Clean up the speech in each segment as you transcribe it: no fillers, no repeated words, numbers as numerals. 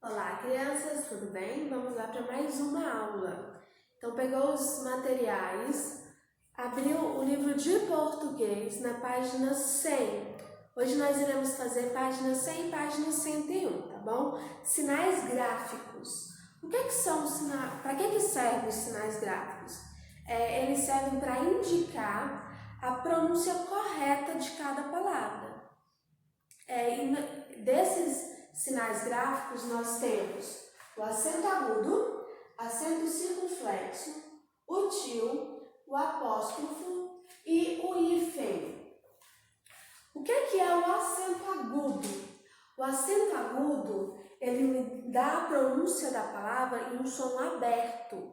Olá, crianças, tudo bem? Vamos lá para mais uma aula. Então, pegou os materiais, abriu o livro de português na página 100. Hoje nós iremos fazer página 100 e página 101, tá bom? Sinais gráficos. O que são os sinais? Para que servem os sinais gráficos? Eles servem para indicar a pronúncia correta de cada palavra. Desses sinais gráficos nós temos o acento agudo, acento circunflexo, o tio, o apóstrofo e o hífen. O que é o acento agudo? O acento agudo, ele dá a pronúncia da palavra em um som aberto.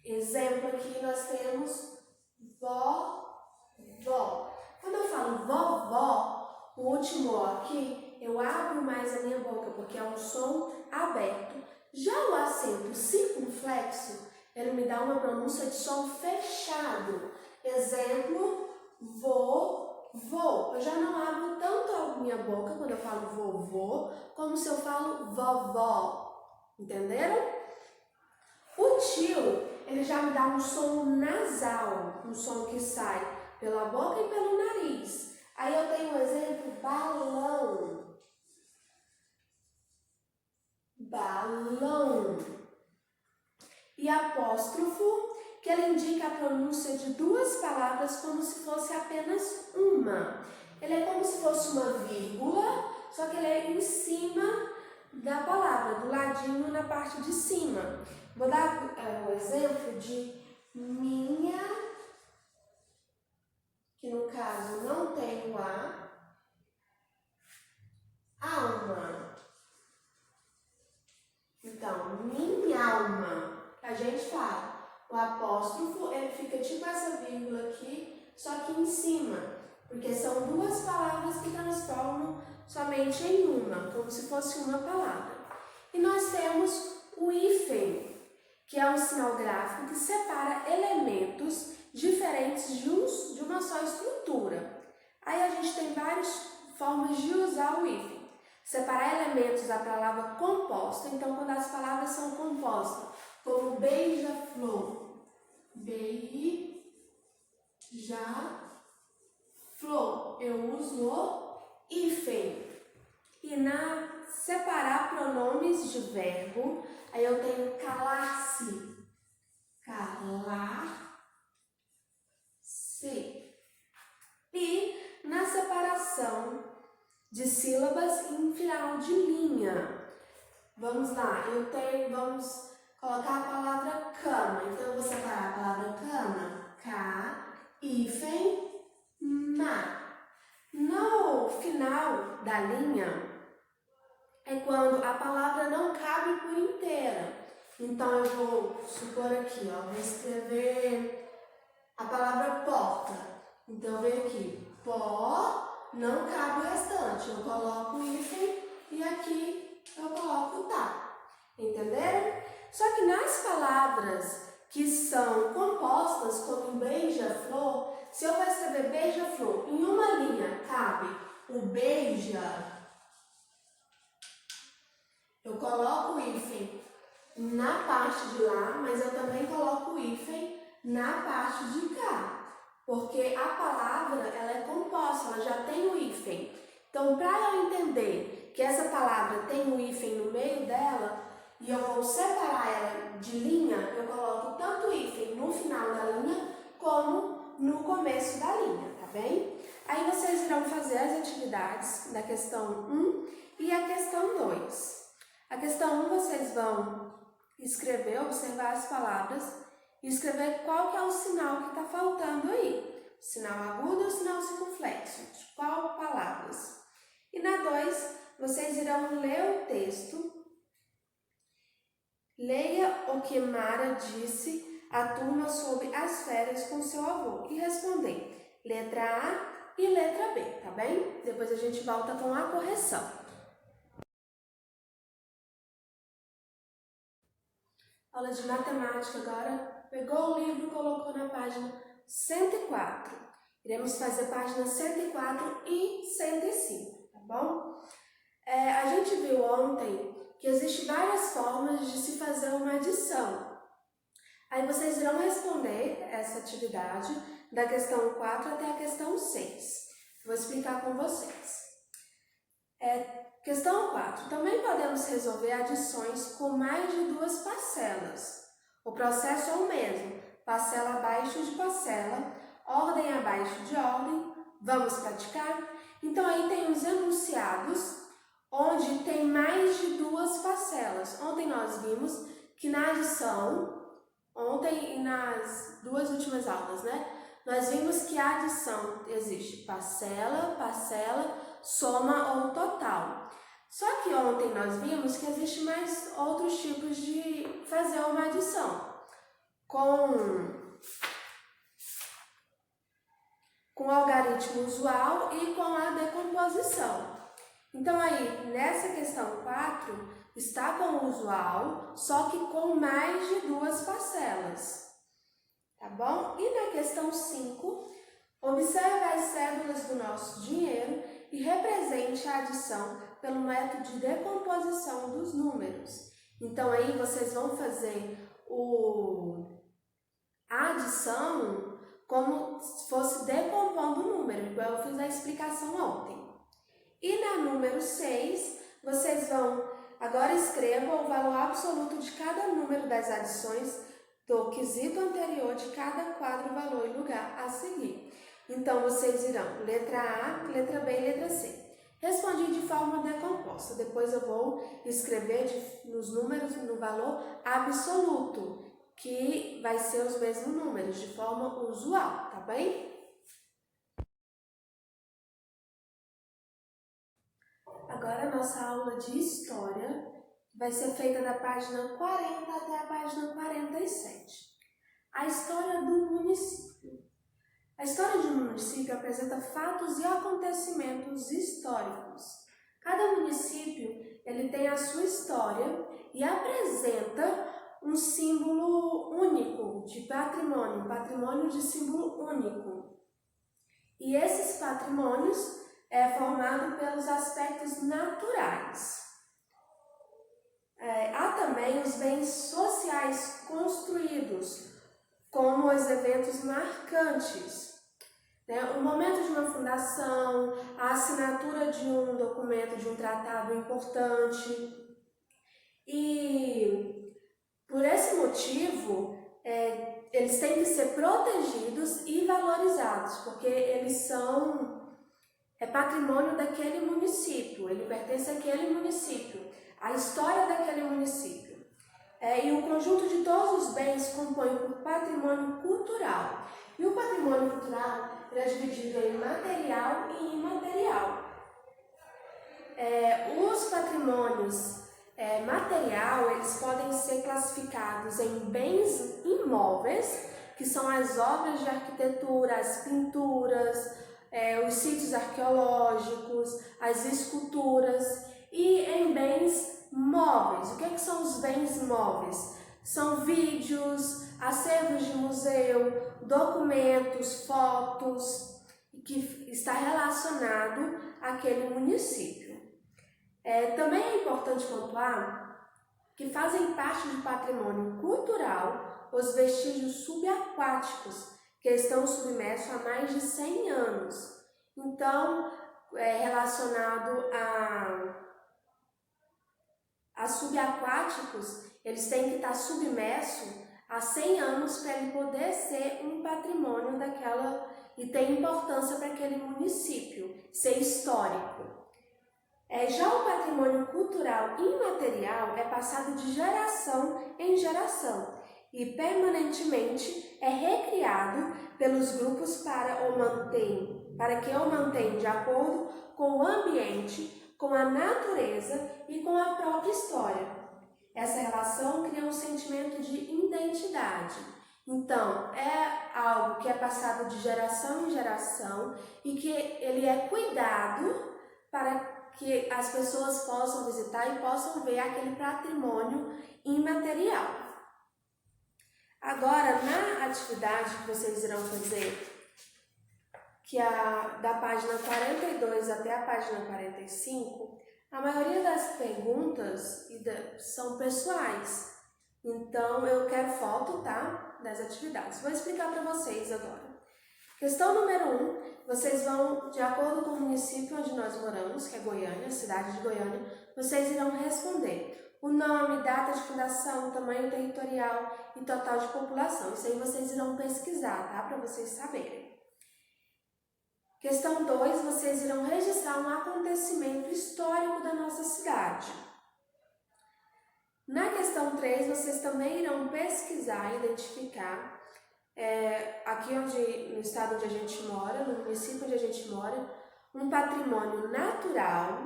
Exemplo aqui nós temos vó, vó. Quando eu falo vovó, o último O aqui, eu abro mais a minha boca, porque é um som aberto. Já o acento circunflexo, ele me dá uma pronúncia de som fechado. Exemplo, vou, vou. Eu já não abro tanto a minha boca quando eu falo vovô, como se eu falo vovó. Entenderam? O tio, ele já me dá um som nasal, um som que sai pela boca e pelo nariz. Aí eu tenho um exemplo, balão. Balão. E apóstrofo, que ele indica a pronúncia de duas palavras como se fosse apenas uma. Ele é como se fosse uma vírgula, só que ele é em cima da palavra, do ladinho na parte de cima. Vou dar um exemplo de minha, que no caso não tem o A, alma. Então, minha alma, a gente fala. O apóstrofo, ele fica tipo essa vírgula aqui, só que em cima, porque são duas palavras que transformam somente em uma, como se fosse uma palavra. E nós temos o hífen, que é um sinal gráfico que separa elementos diferentes de uma só estrutura. Aí a gente tem várias formas de usar o hífen. Separar elementos da palavra composta, então quando as palavras são compostas, como beija-flor, beija-flor, eu uso o hífen. E na separar pronomes de verbo, aí eu tenho calar-se, calar-se. E na separação de sílabas em final de linha. Vamos lá, vamos colocar a palavra cama. Então, eu vou separar a palavra cama, K, hífen, ma. No final da linha, é quando a palavra não cabe por inteira. Então, eu vou supor aqui, vou escrever a palavra porta. Então, eu venho aqui, pó, não cabe o restante. Eu coloco o hífen e aqui eu coloco o tá. Entenderam? Só que nas palavras que são compostas, como beija-flor, se eu for escrever beija-flor, em uma linha cabe o beija, eu coloco o hífen na parte de lá, mas eu também coloco o hífen na parte de cá. Porque a palavra, ela é composta, ela já tem o hífen. Então, para eu entender que essa palavra tem o hífen no meio dela, e eu vou separar ela de linha, eu coloco tanto o hífen no final da linha, como no começo da linha, tá bem? Aí vocês irão fazer as atividades da questão 1 e a questão 2. A questão 1 vocês vão escrever, observar as palavras e escrever qual que é o sinal que está faltando aí. O sinal agudo ou o sinal circunflexo, de qual palavras. E na 2, vocês irão ler o texto. Leia o que Mara disse à turma sobre as férias com seu avô e responder letra A e letra B, tá bem? Depois a gente volta com a correção. Aula de matemática agora. Pegou o livro e colocou na página 104. Iremos fazer página 104 e 105, tá bom? A gente viu ontem que existem várias formas de se fazer uma adição. Aí vocês irão responder essa atividade da questão 4 até a questão 6. Vou explicar com vocês. Questão 4. Também podemos resolver adições com mais de 2 parcelas. O processo é o mesmo, parcela abaixo de parcela, ordem abaixo de ordem. Vamos praticar? Então aí tem os enunciados, onde tem mais de 2 parcelas. Ontem nós vimos que na adição, ontem e nas 2 últimas aulas, nós vimos que a adição existe parcela, parcela, soma ou total. Só que ontem nós vimos que existe mais outros tipos de fazer uma adição, com o algarismo usual e com a decomposição. Então aí, nessa questão 4, está com o usual, só que com mais de 2 parcelas. Tá bom? E na questão 5, observe as cédulas do nosso dinheiro e represente a adição pelo método de decomposição dos números. Então aí vocês vão fazer a adição como se fosse decompondo o número, igual eu fiz a explicação ontem. E na número 6, vocês vão, agora escrevam o valor absoluto de cada número das adições do quesito anterior de cada quadro, valor e lugar a seguir. Então, vocês irão letra A, letra B e letra C. Respondi de forma decomposta. Depois eu vou escrever nos números no valor absoluto, que vai ser os mesmos números, de forma usual, tá bem? Agora a nossa aula de história vai ser feita da página 40 até a página 47. A história do município. A história de um município apresenta fatos e acontecimentos históricos. Cada município ele tem a sua história e apresenta um símbolo único de patrimônio, patrimônio de símbolo único. E esses patrimônios é formado pelos aspectos naturais. Há também os bens sociais construídos, como os eventos marcantes, o momento de uma fundação, a assinatura de um documento, de um tratado importante. E por esse motivo, eles têm que ser protegidos e valorizados, porque eles são patrimônio daquele município, ele pertence àquele município, à história daquele município. E o conjunto de todos os bens compõe o patrimônio cultural. E o patrimônio cultural é dividido em material e imaterial. Os patrimônios material, eles podem ser classificados em bens imóveis, que são as obras de arquitetura, as pinturas, os sítios arqueológicos, as esculturas, e em bens móveis. O que são os bens móveis? São vídeos, acervos de museu, documentos, fotos, que está relacionado àquele município. Também é importante pontuar que fazem parte do patrimônio cultural os vestígios subaquáticos, que estão submersos há mais de 100 anos. Então, relacionado a subaquáticos, eles têm que estar submersos há 100 anos para ele poder ser um patrimônio daquela e ter importância para aquele município, ser histórico. Já o patrimônio cultural imaterial é passado de geração em geração e permanentemente é recriado pelos grupos para que o mantenham de acordo com o ambiente, com a natureza e com a própria história. Essa relação cria um sentimento de identidade. Então, é algo que é passado de geração em geração e que ele é cuidado para que as pessoas possam visitar e possam ver aquele patrimônio imaterial. Agora, na atividade que vocês irão fazer, que é da página 42 até a página 45, A maioria das perguntas são pessoais, então eu quero foto, tá? Das atividades. Vou explicar para vocês agora. Questão número 1, vocês vão, de acordo com o município onde nós moramos, que é Goiânia, cidade de Goiânia, vocês irão responder o nome, data de fundação, tamanho territorial e total de população. Isso aí vocês irão pesquisar, tá? Para vocês saberem. Questão 2, vocês irão registrar um acontecimento histórico da nossa cidade. Na questão 3, vocês também irão pesquisar, identificar, aqui no estado onde a gente mora, no município onde a gente mora, um patrimônio natural,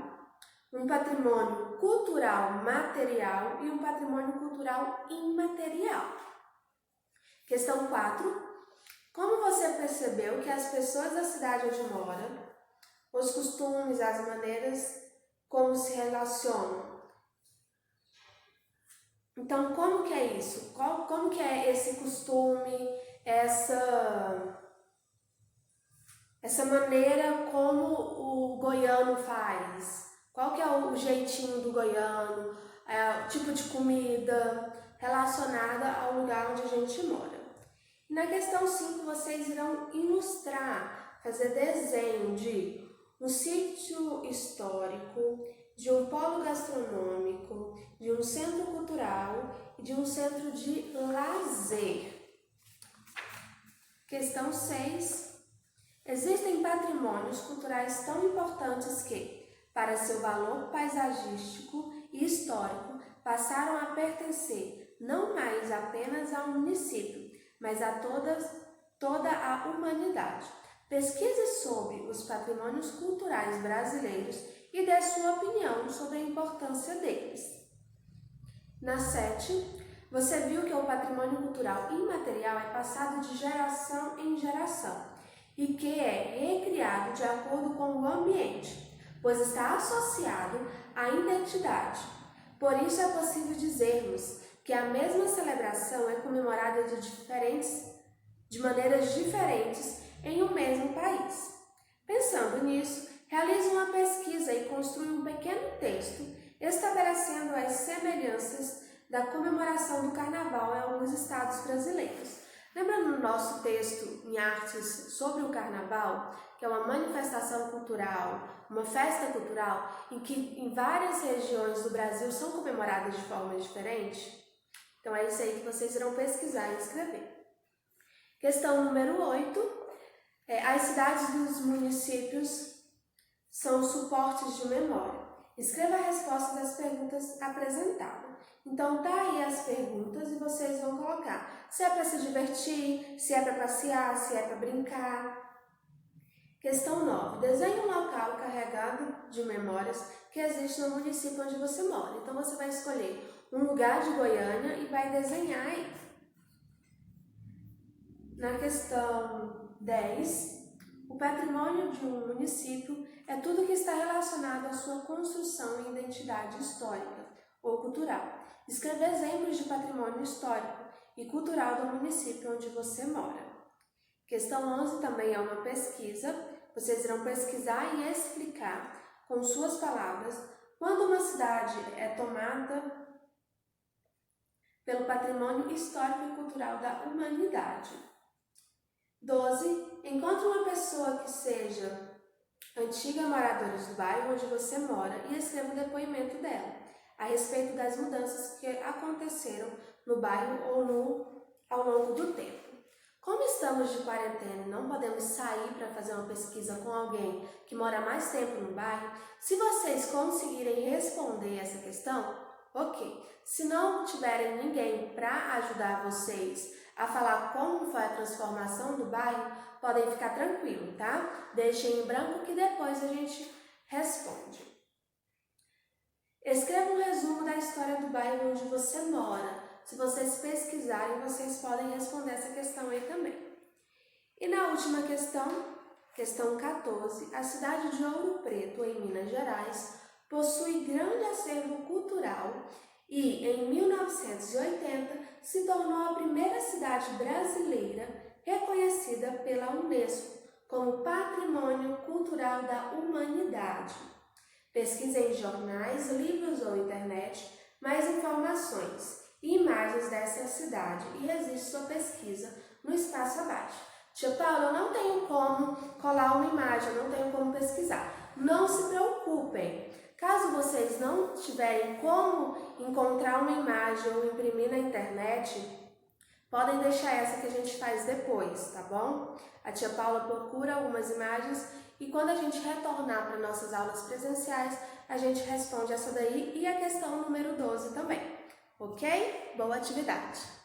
um patrimônio cultural material e um patrimônio cultural imaterial. Questão 4. Como você percebeu que as pessoas da cidade onde mora, os costumes, as maneiras como se relacionam? Então, como que é isso? Como que é esse costume, essa maneira como o goiano faz? Qual que é o jeitinho do goiano, o tipo de comida relacionada ao lugar onde a gente mora? Na questão 5, vocês irão ilustrar, fazer desenho de um sítio histórico, de um polo gastronômico, de um centro cultural e de um centro de lazer. Questão 6. Existem patrimônios culturais tão importantes que, para seu valor paisagístico e histórico, passaram a pertencer não mais apenas ao município, mas a toda a humanidade. Pesquise sobre os patrimônios culturais brasileiros e dê sua opinião sobre a importância deles. Na 7, você viu que o patrimônio cultural imaterial é passado de geração em geração e que é recriado de acordo com o ambiente, pois está associado à identidade. Por isso é possível dizermos que a mesma celebração é comemorada de maneiras diferentes em um mesmo país. Pensando nisso, realize uma pesquisa e construa um pequeno texto estabelecendo as semelhanças da comemoração do Carnaval em alguns estados brasileiros. Lembra no nosso texto em artes sobre o Carnaval, que é uma manifestação cultural, uma festa cultural, em que em várias regiões do Brasil são comemoradas de forma diferente? Então é isso aí que vocês irão pesquisar e escrever. Questão número 8. As cidades dos municípios são suportes de memória. Escreva a resposta das perguntas apresentadas. Então tá aí as perguntas e vocês vão colocar se é para se divertir, se é para passear, se é para brincar. Questão 9. Desenhe um local carregado de memórias que existe no município onde você mora. Então você vai escolher um lugar de Goiânia e vai desenhar aí. Na questão 10, o patrimônio de um município é tudo que está relacionado à sua construção e identidade histórica ou cultural. Escreva exemplos de patrimônio histórico e cultural do município onde você mora. Questão 11 também é uma pesquisa. Vocês irão pesquisar e explicar com suas palavras quando uma cidade é tomada pelo patrimônio histórico e cultural da humanidade. 12. Encontre uma pessoa que seja antiga moradora do bairro onde você mora e escreva o depoimento dela a respeito das mudanças que aconteceram no bairro ou ao longo do tempo. Como estamos de quarentena e não podemos sair para fazer uma pesquisa com alguém que mora mais tempo no bairro, se vocês conseguirem responder essa questão, ok. Se não tiverem ninguém para ajudar vocês a falar como foi a transformação do bairro, podem ficar tranquilos, tá? Deixem em branco que depois a gente responde. Escreva um resumo da história do bairro onde você mora. Se vocês pesquisarem, vocês podem responder essa questão aí também. E na última questão, questão 14, a cidade de Ouro Preto, em Minas Gerais, possui grande acervo cultural e, em 1980, se tornou a primeira cidade brasileira reconhecida pela Unesco como Patrimônio Cultural da Humanidade. Pesquise em jornais, livros ou internet mais informações e imagens dessa cidade e registre sua pesquisa no espaço abaixo. Tia Paula, eu não tenho como colar uma imagem, eu não tenho como pesquisar. Não se preocupem. Caso vocês não tiverem como encontrar uma imagem ou imprimir na internet, podem deixar essa que a gente faz depois, tá bom? A tia Paula procura algumas imagens e quando a gente retornar para nossas aulas presenciais, a gente responde essa daí e a questão número 12 também, ok? Boa atividade!